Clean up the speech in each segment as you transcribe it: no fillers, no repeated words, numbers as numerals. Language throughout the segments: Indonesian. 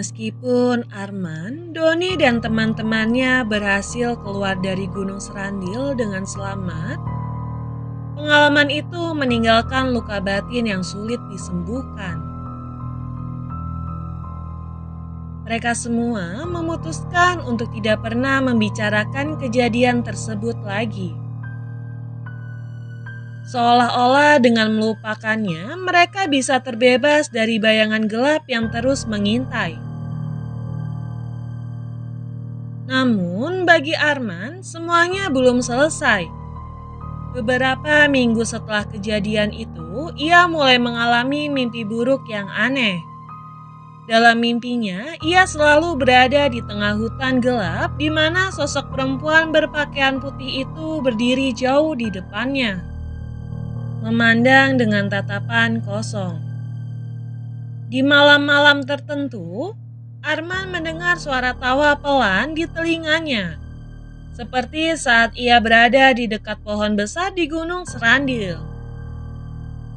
Meskipun Arman, Doni dan teman-temannya berhasil keluar dari Gunung Serandil dengan selamat, pengalaman itu meninggalkan luka batin yang sulit disembuhkan. Mereka semua memutuskan untuk tidak pernah membicarakan kejadian tersebut lagi. Seolah-olah dengan melupakannya, mereka bisa terbebas dari bayangan gelap yang terus mengintai. Namun, bagi Arman, semuanya belum selesai. Beberapa minggu setelah kejadian itu, ia mulai mengalami mimpi buruk yang aneh. Dalam mimpinya, ia selalu berada di tengah hutan gelap di mana sosok perempuan berpakaian putih itu berdiri jauh di depannya, memandang dengan tatapan kosong. Di malam-malam tertentu, Arman mendengar suara tawa pelan di telinganya, seperti saat ia berada di dekat pohon besar di Gunung Serandil.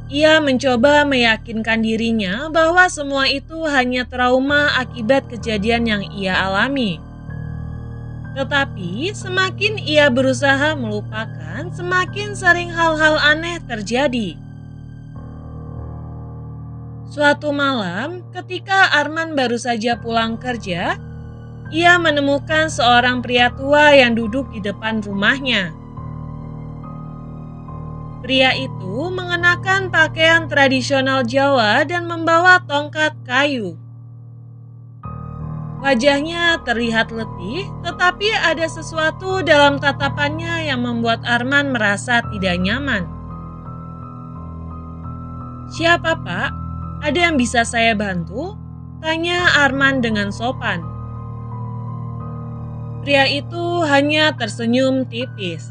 Ia mencoba meyakinkan dirinya bahwa semua itu hanya trauma akibat kejadian yang ia alami. Tetapi semakin ia berusaha melupakan, semakin sering hal-hal aneh terjadi. Suatu malam, ketika Arman baru saja pulang kerja, ia menemukan seorang pria tua yang duduk di depan rumahnya. Pria itu mengenakan pakaian tradisional Jawa dan membawa tongkat kayu. Wajahnya terlihat letih, tetapi ada sesuatu dalam tatapannya yang membuat Arman merasa tidak nyaman. "Siapa, Pak? Ada yang bisa saya bantu?" tanya Arman dengan sopan. Pria itu hanya tersenyum tipis.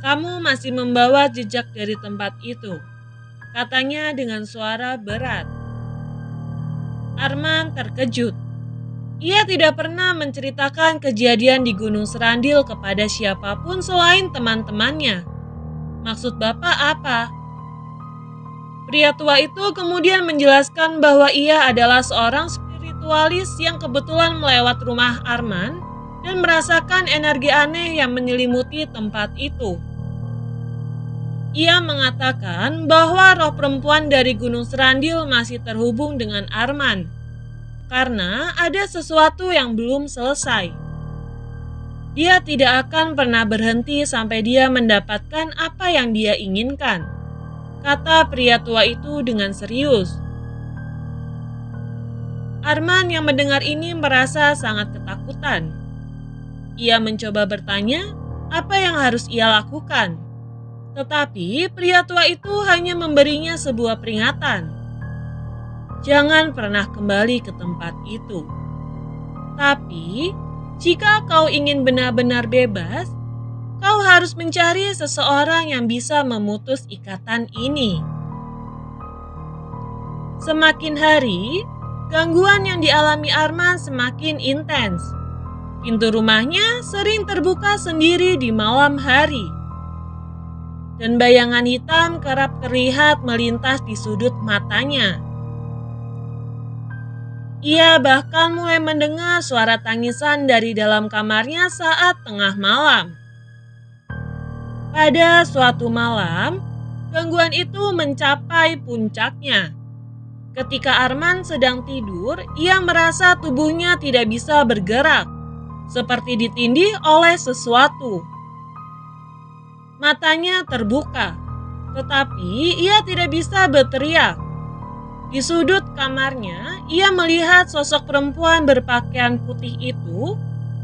"Kamu masih membawa jejak dari tempat itu," katanya dengan suara berat. Arman terkejut. Ia tidak pernah menceritakan kejadian di Gunung Serandil kepada siapapun selain teman-temannya. "Maksud Bapak apa?" Pria tua itu kemudian menjelaskan bahwa ia adalah seorang spiritualis yang kebetulan melewat rumah Arman dan merasakan energi aneh yang menyelimuti tempat itu. Ia mengatakan bahwa roh perempuan dari Gunung Serandil masih terhubung dengan Arman, karena ada sesuatu yang belum selesai. Dia tidak akan pernah berhenti sampai dia mendapatkan apa yang dia inginkan, kata pria tua itu dengan serius. Arman yang mendengar ini merasa sangat ketakutan. Ia mencoba bertanya apa yang harus ia lakukan. Tetapi pria tua itu hanya memberinya sebuah peringatan. "Jangan pernah kembali ke tempat itu. Tapi, jika kau ingin benar-benar bebas, kau harus mencari seseorang yang bisa memutus ikatan ini." Semakin hari, gangguan yang dialami Arman semakin intens. Pintu rumahnya sering terbuka sendiri di malam hari, dan bayangan hitam kerap terlihat melintas di sudut matanya. Ia bahkan mulai mendengar suara tangisan dari dalam kamarnya saat tengah malam. Pada suatu malam, gangguan itu mencapai puncaknya. Ketika Arman sedang tidur, ia merasa tubuhnya tidak bisa bergerak, seperti ditindih oleh sesuatu. Matanya terbuka, tetapi ia tidak bisa berteriak. Di sudut kamarnya, ia melihat sosok perempuan berpakaian putih itu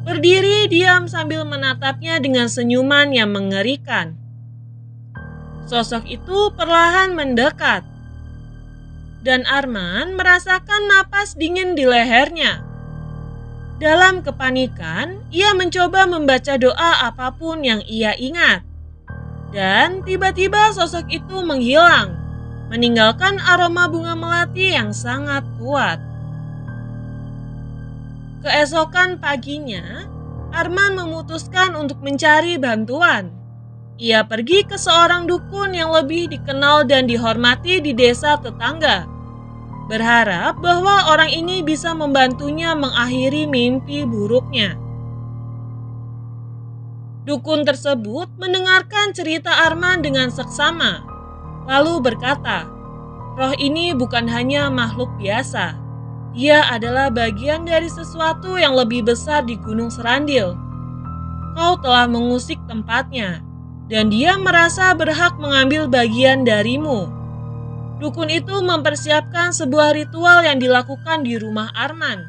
berdiri diam sambil menatapnya dengan senyuman yang mengerikan. Sosok itu perlahan mendekat, dan Arman merasakan napas dingin di lehernya. Dalam kepanikan, ia mencoba membaca doa apapun yang ia ingat. Dan tiba-tiba sosok itu menghilang, meninggalkan aroma bunga melati yang sangat kuat. Keesokan paginya, Arman memutuskan untuk mencari bantuan. Ia pergi ke seorang dukun yang lebih dikenal dan dihormati di desa tetangga. berharap bahwa orang ini bisa membantunya mengakhiri mimpi buruknya. Dukun tersebut mendengarkan cerita Arman dengan seksama, lalu berkata, "Roh ini bukan hanya makhluk biasa. Dia adalah bagian dari sesuatu yang lebih besar di Gunung Serandil. Kau telah mengusik tempatnya, dan dia merasa berhak mengambil bagian darimu." Dukun itu mempersiapkan sebuah ritual yang dilakukan di rumah Arman.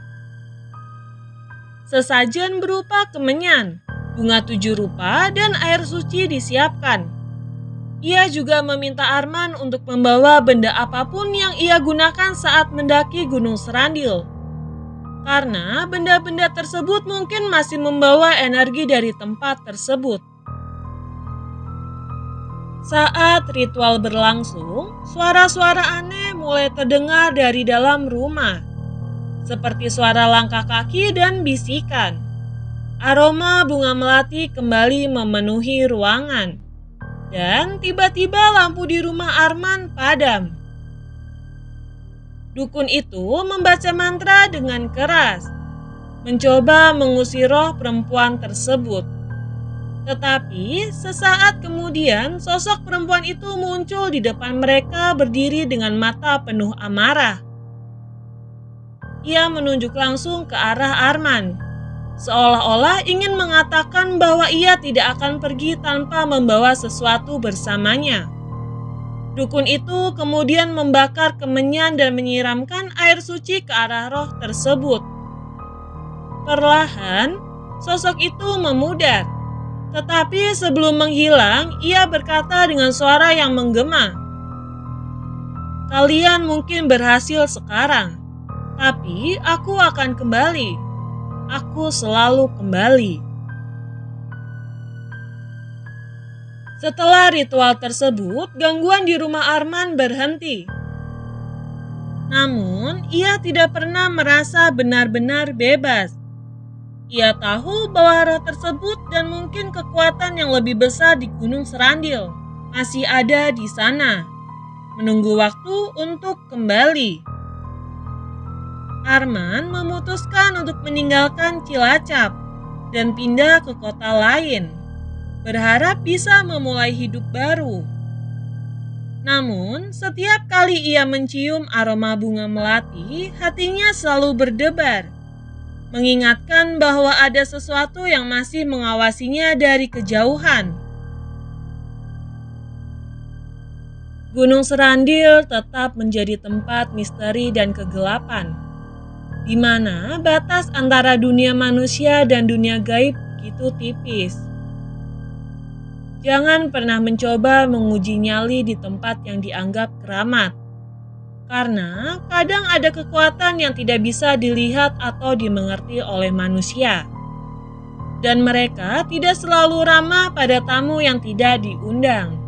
Sesajen berupa kemenyan, bunga 7 rupa, dan air suci disiapkan. Ia juga meminta Arman untuk membawa benda apapun yang ia gunakan saat mendaki Gunung Serandil. Karena benda-benda tersebut mungkin masih membawa energi dari tempat tersebut. Saat ritual berlangsung, suara-suara aneh mulai terdengar dari dalam rumah, seperti suara langkah kaki dan bisikan. Aroma bunga melati kembali memenuhi ruangan, dan tiba-tiba lampu di rumah Arman padam. Dukun itu membaca mantra dengan keras, mencoba mengusir roh perempuan tersebut. Tetapi sesaat kemudian sosok perempuan itu muncul di depan mereka berdiri dengan mata penuh amarah. Ia menunjuk langsung ke arah Arman, seolah-olah ingin mengatakan bahwa ia tidak akan pergi tanpa membawa sesuatu bersamanya. Dukun itu kemudian membakar kemenyan dan menyiramkan air suci ke arah roh tersebut. Perlahan, sosok itu memudar. Tetapi sebelum menghilang, ia berkata dengan suara yang menggema, "Kalian mungkin berhasil sekarang, tapi aku akan kembali. Aku selalu kembali." Setelah ritual tersebut, gangguan di rumah Arman berhenti. Namun, ia tidak pernah merasa benar-benar bebas. Ia tahu bahwa roh tersebut dan mungkin kekuatan yang lebih besar di Gunung Serandil masih ada di sana, menunggu waktu untuk kembali. Arman memutuskan untuk meninggalkan Cilacap dan pindah ke kota lain, berharap bisa memulai hidup baru. Namun, setiap kali ia mencium aroma bunga melati, hatinya selalu berdebar, mengingatkan bahwa ada sesuatu yang masih mengawasinya dari kejauhan. Gunung Serandil tetap menjadi tempat misteri dan kegelapan, di mana batas antara dunia manusia dan dunia gaib begitu tipis. Jangan pernah mencoba menguji nyali di tempat yang dianggap keramat, karena kadang ada kekuatan yang tidak bisa dilihat atau dimengerti oleh manusia. Dan mereka tidak selalu ramah pada tamu yang tidak diundang.